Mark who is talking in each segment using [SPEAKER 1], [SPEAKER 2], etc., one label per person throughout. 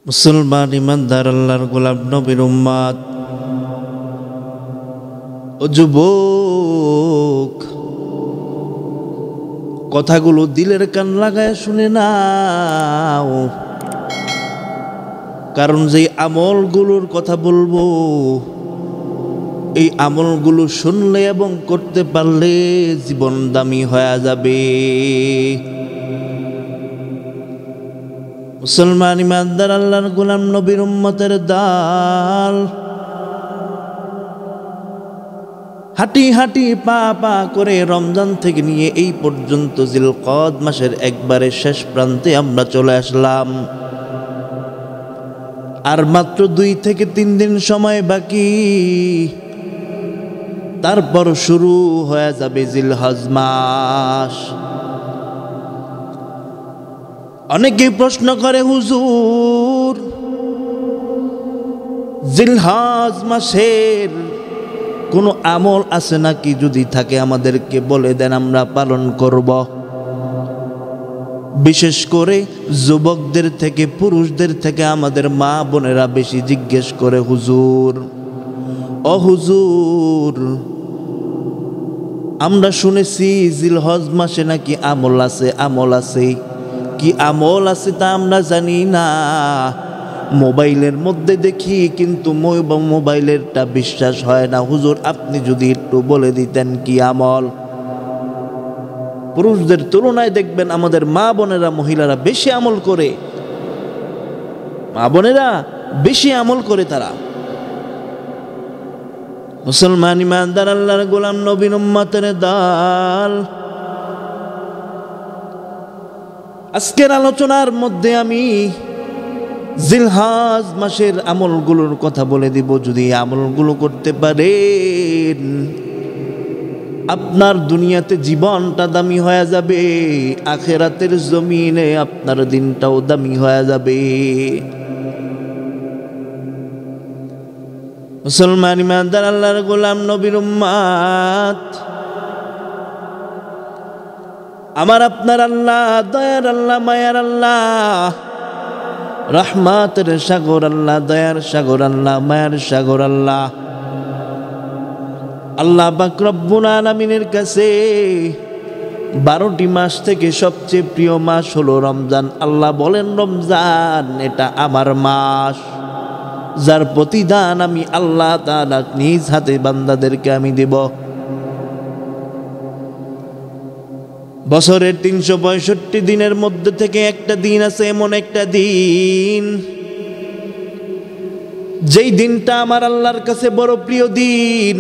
[SPEAKER 1] মুসলমান ইমানদার আল্লাহর গোলাম নবীর উম্মত ও যুবক, কথাগুলো দিলের কান লাগায় শুনে নাও, কারণ যে আমলগুলোর কথা বলবো এই আমলগুলো শুনলে এবং করতে পারলে জীবন দামি হয়ে যাবে। মুসলমান ইমানদার আল্লাহর গোলাম নবীর উম্মতের দল, হাঁটি হাঁটি পা পা করে রমজান থেকে নিয়ে এই পর্যন্ত জিলকদ মাসের একবারে শেষ প্রান্তে আমরা চলে আসলাম। আর মাত্র 2 থেকে 3 দিন সময় বাকি, তারপর শুরু হয়ে যাবে জিলহজ মাস। অনেকেই প্রশ্ন করে, হুজুর জিলহজ মাসের কোনো আমল আছে নাকি? যদি থাকে আমাদেরকে বলে দেন, আমরা পালন করব। বিশেষ করে যুবকদের থেকে, পুরুষদের থেকে আমাদের মা বোনেরা বেশি জিজ্ঞেস করে, হুজুর ও হুজুর, আমরা শুনেছি জিলহজ মাসে নাকি আমল আছে। আমল আছে কি আমল আছে তা আমরা জানি না, মোবাইলের মধ্যে দেখি কিন্তু মোবাইলেরটা বিশ্বাস হয় না। হুজুর আপনি যদি একটু বলে দিতেন কি আমল। পুরুষদের তুলনায় দেখবেন আমাদের মা বোনেরা, মহিলারা বেশি আমল করে, মা বোনেরা বেশি আমল করে তারা। মুসলমান ইমানদার আল্লাহর গোলাম নবীর উম্মতের দল, আজকের আলোচনার মধ্যে আমি জিলহজ মাসের আমলগুলোর কথা বলে দিব। যদি আমলগুলো করতে পারেন, আপনার দুনিয়াতে জীবনটা দামি হয়ে যাবে, আখিরাতের জমিনে আপনার দিনটাও দামি হয়ে যাবে। মুসলমান ইমানদার আল্লাহর গোলাম নবীর উম্মত, আমার আপনার আল্লাহ দয়ার আল্লাহ, মায়ার আল্লাহ, রহমতের সাগর আল্লাহ, দয়ার সাগর আল্লাহ, মায়ার সাগর আল্লাহ। আল্লাহ পাক রব্বুল আলামিনের কাছে 12টি মাস থেকে সবচেয়ে প্রিয় মাস হলো রমজান। আল্লাহ বলেন, রমজান এটা আমার মাস, যার প্রতিদান আমি আল্লাহ তাআলা নিজ হাতে বান্দাদেরকে আমি দেব। বছরের 365 দিনের মধ্যে থেকে একটা দিন আছে, এমন একটা দিন যেই দিনটা আমার আল্লাহর কাছে বড় প্রিয় দিন।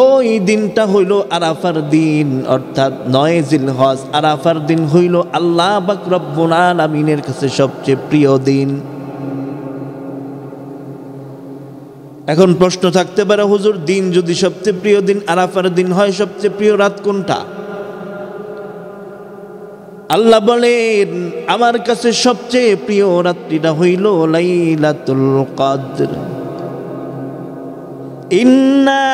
[SPEAKER 1] ওই দিনটা হইল আরাফার দিন, অর্থাৎ 9 জিলহজ। আরাফার দিন হইল আল্লাহ পাক রব্বুল আলামিনের কাছে সবচেয়ে প্রিয় দিন। এখন প্রশ্ন থাকতে পারে, হুজুর দিন যদি সবচেয়ে প্রিয় দিন আরাফার দিন হয়, সবচেয়ে প্রিয় রাত কোনটা? আল্লাহ বলেন, আমার কাছে সবচেয়ে প্রিয় রাত্রিটা হইল লাইলাতুল কদর। ইন্না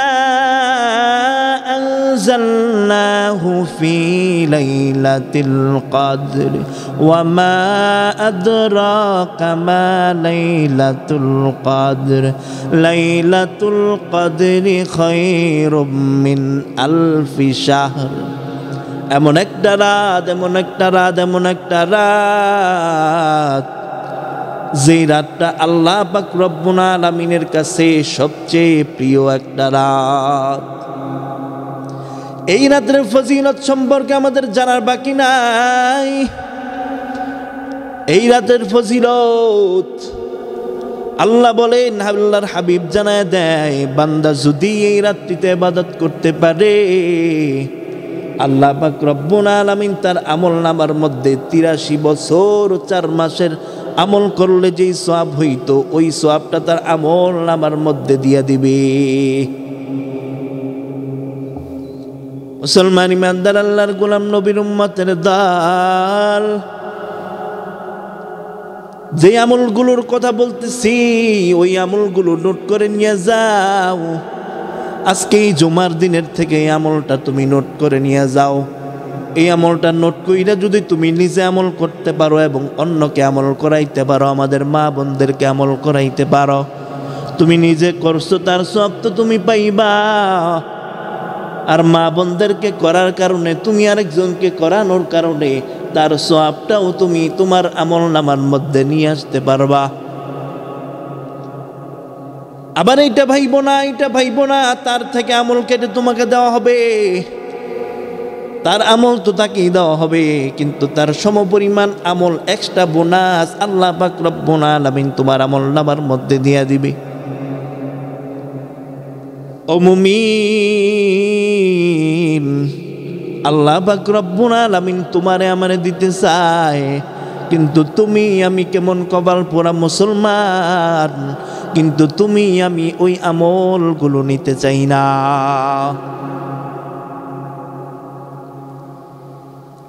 [SPEAKER 1] আনজালনাহু ফি লাইলাতিল কদর ওয়া মা আদরাকা মা লাইলাতুল কদর লাইলাতুল কদরি খায়রুম মিন আলফি শাহর। এমন একটা রাত, এমন একটা রাত, এমন একটা রাত, যে রাতটা আল্লাহ পাক রব্বুল আলামিনের কাছে সবচেয়ে প্রিয় একটা রাত। এই রাতের ফজিলত সম্পর্কে আমাদের জানার বাকি নাই। এই রাতের ফজিলত আল্লাহ বলেন, আল্লাহর হাবিব জানায় দেয়, বান্দা যদি এই রাত্রিতে ইবাদত করতে পারে, আল্লাহ পাক রব্বুল আলামিন তার আমল নামার মধ্যে 83 বছর 4 মাসের আমল করলে যেই সওয়াব হইতো, ওই সওয়াবটা তার আমল নামার মধ্যে দিয়া দিবে। মুসলমান ইমানদার আল্লাহর গোলাম নবীর উম্মতের দল, যে আমলগুলোর কথা বলতেছি ওই আমলগুলো নোট করে নিয়ে যাও। আজকে এই জুমার দিনের থেকে এই আমলটা তুমি নোট করে নিয়ে যাও। এই আমলটা নোট কইরা যদি তুমি নিজে আমল করতে পারো এবং অন্যকে আমল করাইতে পারো, আমাদের মা বোনদেরকে আমল করাইতে পারো, তুমি নিজে করছো তার সওয়াব তো তুমি পাইবা। আর মা বোনদেরকে করার কারণে, তুমি আরেকজনকে করানোর কারণে তার সওয়াবটাও তুমি তোমার আমল নামার মধ্যে নিয়ে আসতে পারবা। আবার এইটা ভাইবো না, এইটা ভাইবো না তার থেকে আমল কেটে তোমাকে দেওয়া হবে। তার আমল তো তাকেই দেওয়া হবে, কিন্তু তার সমপরিমাণ আমল এক্সট্রা বোনাস আল্লাহ পাক রব্বুল আলামিন তোমার আমল নামার মধ্যে দিয়ে দিবে। ও মুমিন, আল্লাহ পাক রব্বুল আলামিন তোমারে আমারে দিতে চায়, কিন্তু তুমি আমি কেমন কপাল পোড়া মুসলমান, কিন্তু তুমি আমি ওই আমলগুলো নিতে চাই না।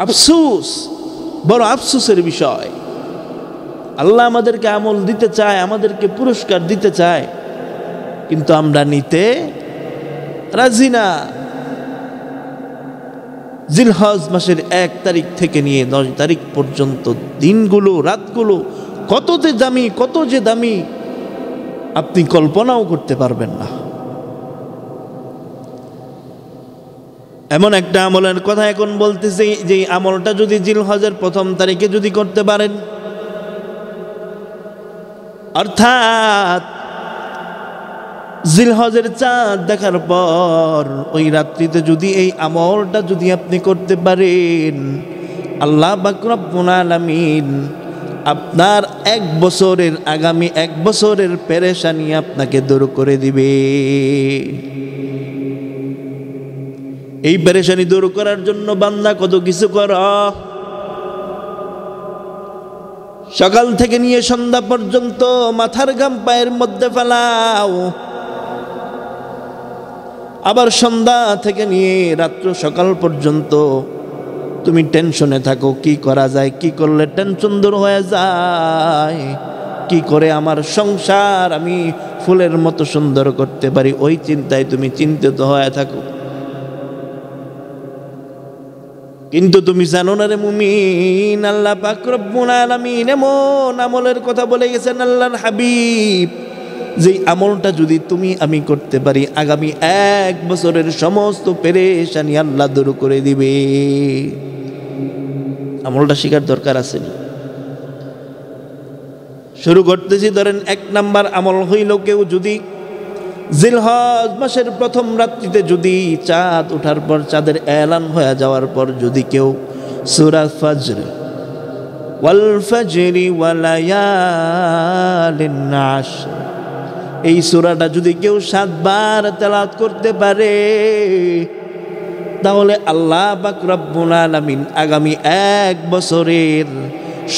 [SPEAKER 1] আফসোস, বড় আফসোসের বিষয়। আল্লাহ আমাদেরকে আমল দিতে চায়, আমাদেরকে পুরস্কার দিতে চায়, কিন্তু আমরা নিতে রাজি না। জিলহজ মাসের 1 তারিখ থেকে নিয়ে 10 তারিখ পর্যন্ত দিনগুলো, রাতগুলো কত যে দামি, কত যে দামি আপনি কল্পনাও করতে পারবেন না। এমন একটা আমলের কথা এখন বলতেছি, যে আমলটা যদি জিলহজের 1ম তারিখে যদি করতে পারেন, অর্থাৎ জিলহজের চাঁদ দেখার পর ওই রাত্রিতে যদি এই আমলটা যদি আপনি করতে পারেন, আল্লাহ পাক রব্বুল আলামিন আপনার 1 বছরের, আগামী 1 বছরের পেরেশানি আপনাকে দূর করে দিবে। এই পেরেশানি দূর করার জন্য বান্দা কত কিছু কর, সকাল থেকে নিয়ে সন্ধ্যা পর্যন্ত মাথার ঘাম পায়ের মধ্যে ফেলাও, আবার সন্ধ্যা থেকে নিয়ে রাত্র সকাল পর্যন্ত তুমি টেনশনে থাকো, কি করা যায়, কি করলে টেনশন দূর হয়ে যায়, কি করে আমার সংসার আমি ফুলের মতো সুন্দর করতে পারি, ওই চিন্তায় তুমি চিন্তিত হয়ে থাকো। কিন্তু তুমি জানো না রে মুমিন, আল্লাহ পাক রব্বুল আলামিন এমন আমলের কথা বলে গেছেন আল্লাহর হাবিব, যে আমলটা যদি তুমি আমি করতে পারি, আগামী 1 বছরের সমস্ত পেরেশানি আল্লাহ দূর করে দিবে। আমলটা শিখার দরকার আছে। শুরু করতেছি, ধরেন 1 নাম্বার আমল হইল, কেউ যদি জিলহজ মাসের 1ম রাত্রিতে যদি চাঁদ ওঠার পর, চাঁদের এলান হয়ে যাওয়ার পর যদি কেউ সূরা ফজর, ওয়াল ফজরি ওয়া লায়ালিন আশর, এই সূরাটা যদি কেউ 7 বার তেলাওয়াত করতে পারে, তাহলে আল্লাহ পাক রব্বুল আলামিন আগামী 1 বছরের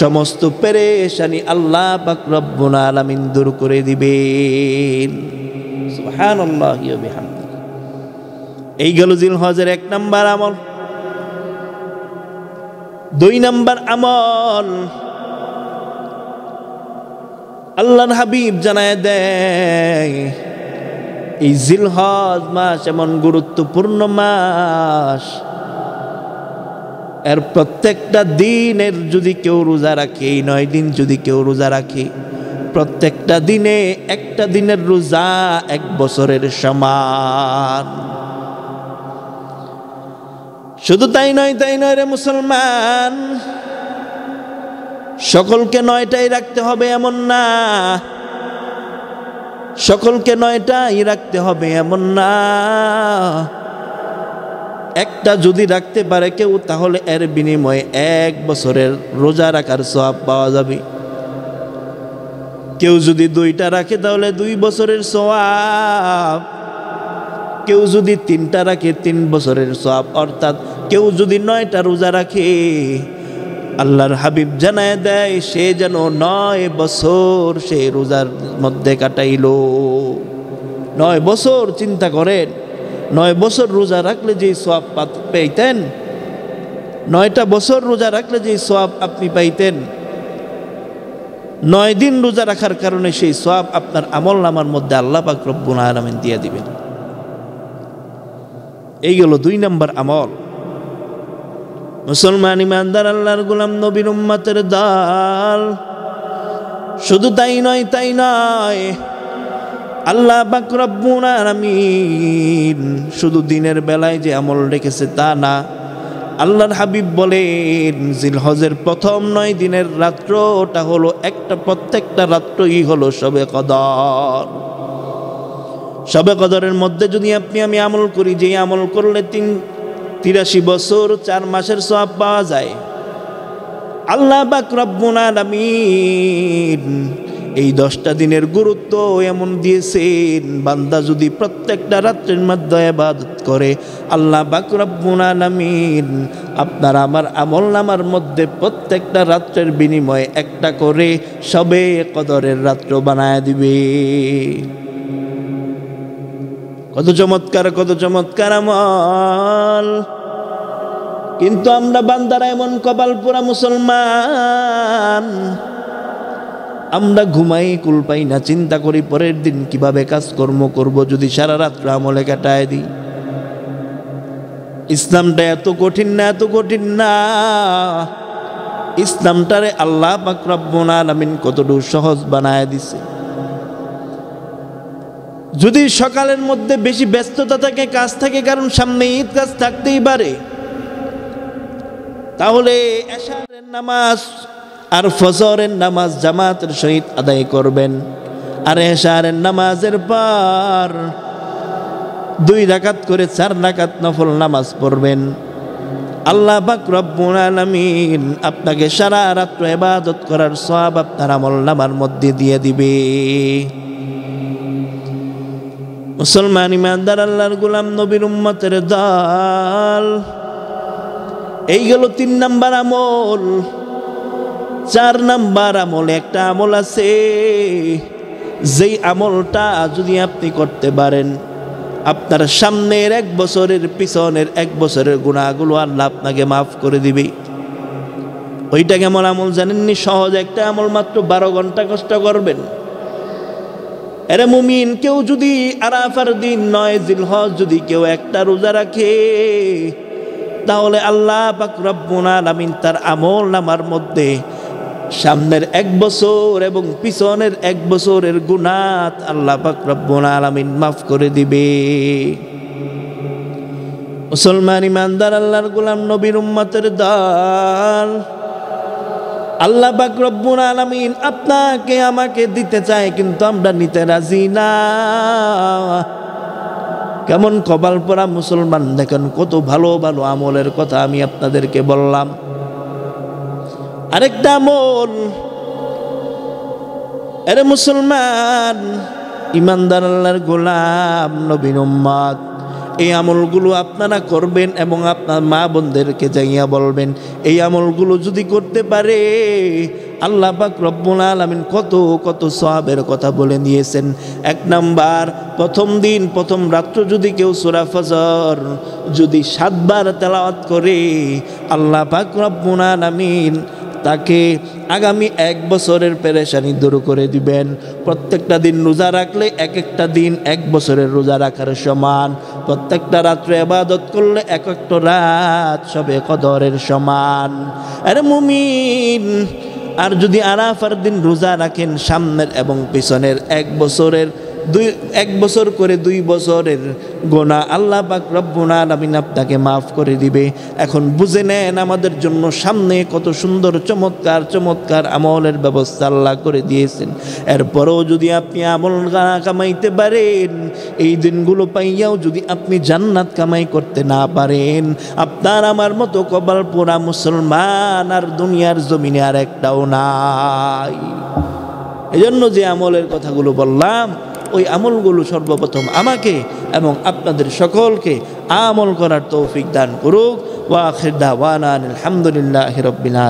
[SPEAKER 1] সমস্ত পেরেশানি আল্লাহ পাক রব্বুল আলামিন দূর করে দিবেন। সুবহানাল্লাহি ওয়া বিহামদিহি। এই গেল জিলহজের 1 নাম্বার আমল। 2 নাম্বার আমল, আল্লাহর হাবিব জানায় দেয়, এই জিলহজ মাস এমন গুরুত্বপূর্ণ মাস, এর প্রত্যেকটা দিনের যদি কেউ রোজা রাখে, এই 9 দিন যদি কেউ রোজা রাখে, প্রত্যেকটা দিনে একটা দিনের রোজা 1 বছরের সমান। শুধু তাই নয় রে মুসলমান, সকলকে 9টাই রাখতে হবে এমন না, সকলকে 9টাই রাখতে হবে এমন না। একটা যদি রাখতে পারে কেউ, তাহলে এর বিনিময়ে 1 বছরের রোজা রাখার সওয়াব পাওয়া যাবে। কেউ যদি 2টা রাখে তাহলে 2 বছরের সওয়াব, কেউ যদি 3টা রাখে 3 বছরের সওয়াব, অর্থাৎ কেউ যদি 9টা রোজা রাখে, আল্লাহর হাবিব জানায় দেয় সে যেন 9 বছর সে রোজার মধ্যে কাটাইল। 9 বছর চিন্তা করেন, 9 বছর রোজা রাখলে যে সওয়াব পাইতেন, 9টা বছর রোজা রাখলে যে সওয়াব আপনি পাইতেন, 9 দিন রোজা রাখার কারণে সেই সওয়াব আপনার আমলনামার মধ্যে আল্লাহ পাক রব্বুল আলামিন দিয়ে দিবেন। এই গেল 2 নাম্বার আমল। মুসলমান ইমানদার আল্লাহর গোলাম নবীর উম্মতের দল। শুধু তাই নয়, আল্লাহ পাক রব্বুল আলামিন শুধু দিনের বেলায় যে আমল রেখেছে তা না, আল্লাহর হাবিব বলেন জিলহজের প্রথম 9 দিনের রাত্রটা হলো প্রত্যেকটা রাত্রই হলো শবে কদর। শবে কদরের মধ্যে যদি আমি আমল করি, যে আমল করলে 83 বছর 4 মাসের সওয়াব পাওয়া যায়, আল্লাহ পাক রব্বুল আলামিন এই 10টা দিনের গুরুত্ব এমন দিয়েছেন, বান্দা যদি প্রত্যেকটা রাত্রের মধ্যে ইবাদত করে, আল্লাহ পাক রব্বুল আলামিন আপনার আমার আমলনামার মধ্যে প্রত্যেকটা রাত্রের বিনিময়ে একটা করে শবে কদরের রাত্র বানায় দিবে। কত চমৎকার আমল! কিন্তু আমরা বান্দারা এমন কপাল পোড়া মুসলমান, আমরা ঘুমাই কুল পাই না, চিন্তা করি পরের দিন কিভাবে কাজকর্ম করব যদি সারা রাত্র আমলে কাটায় দিই। ইসলামটা এত কঠিন না, ইসলামটারে আল্লাহ পাক রব্বুল আলামিন কতটুকু সহজ বানায় দিছে। যদি সকালের মধ্যে বেশি ব্যস্ততা থাকে, কাজ থাকে, কারণ সামনে ঈদ, কাজ থাকতেই পারে, তাহলে এশারের নামাজ আর ফজরের নামাজ জামাতের সহিত আদায় করবেন। আর এশারের নামাজের পর 2 রাকাত করে 4 রাকাত নফল নামাজ পড়বেন। আল্লাহ পাক রব্বুল আলামিন আপনাকে সারা রাত্র ইবাদত করার সওয়াব আপনার আমলনামার মধ্যে দিয়ে দিবে। মুসলমান ইমানদার আল্লাহর গোলাম নবীর উম্মতের দল, এই গেল 3 নাম্বার আমল। 4 নাম্বার আমল, একটা আমল আছে যেই আমলটা যদি আপনি করতে পারেন, আপনার সামনের 1 বছরের পিছনের 1 বছরের গুনাহগুলো আল্লাহ আপনাকে মাফ করে দিবে। ওইটা কেমন আমল জানেননি? সহজ একটা আমল, মাত্র 12 ঘন্টা কষ্ট করবেন। এরে মুমিন, কেউ যদি আরাফার দিন 9 জিলহজ যদি কেউ একটা রোজা রাখে, তাহলে আল্লাহ পাক রব্বুল আলামিন তার আমলনামার মধ্যে সামনের 1 বছর এবং পিছনের 1 বছরের গুনাহ আল্লাহ পাক রব্বুল আলামিন মাফ করে দিবে। মুসলমান ইমানদার আল্লাহর গোলাম নবীর উম্মতের দল, আল্লাহ পাক রব্বুল আলামিন আপনাকে আমাকে দিতে চায়, কিন্তু আমরা নিতে রাজি না। কেমন কপাল পোড়া মুসলমান! দেখেন কত ভালো ভালো আমলের কথা আমি আপনাদেরকে বললাম। আরেকটা আমল, আরে মুসলমান ইমানদার আল্লাহর গোলাম নবীর উম্মত, এই আমলগুলো আপনারা করবেন এবং আপনার মা বোনদেরকে যাইয়া বলবেন, এই আমলগুলো যদি করতে পারে আল্লাহ পাক রব্বুল আলামিন কত কত সওয়াবের কথা বলে দিয়েছেন। 1 নাম্বার, প্রথম দিন প্রথম রাত্র যদি কেউ সূরা ফজর যদি 7 বার তেলাওয়াত করে, আল্লাহ পাক রব্বুল আলামিন তাকে আগামী 1 বছরের পেরেশানি দূর করে দিবেন। প্রত্যেকটা দিন রোজা রাখলে একটা দিন 1 বছরের রোজা রাখার সমান। প্রত্যেকটা রাত্রে ইবাদত করলে একটা রাত শবে কদরের সমান। আরে মুমিন, আর যদি আরাফার দিন রোজা রাখেন, সামনের এবং পিছনের 1 বছরের 1 বছর করে 2 বছরের গুনাহ আল্লাহ পাক রব্বুল আলামিন আপনাকে মাফ করে দিবে। এখন বুঝে নেন আমাদের জন্য সামনে কত সুন্দর চমৎকার আমলের ব্যবস্থা আল্লাহ করে দিয়েছেন। এরপরেও যদি আপনি আমল কামাইতে পারেন, এই দিনগুলো পাইয়াও যদি আপনি জান্নাত কামাই করতে না পারেন, আপনার আমার মতো কপাল পোড়া মুসলমান আর দুনিয়ার জমিনে আর একটাও নাই। এজন্য যে আমলের কথাগুলো বললাম, ওই আমলগুলো সর্বপ্রথম আমাকে এবং আপনাদের সকলকে আমল করার তৌফিক দান করুক। ওয়া আখির দাওয়ানা আলহামদুলিল্লাহি রাব্বিল আলামিন।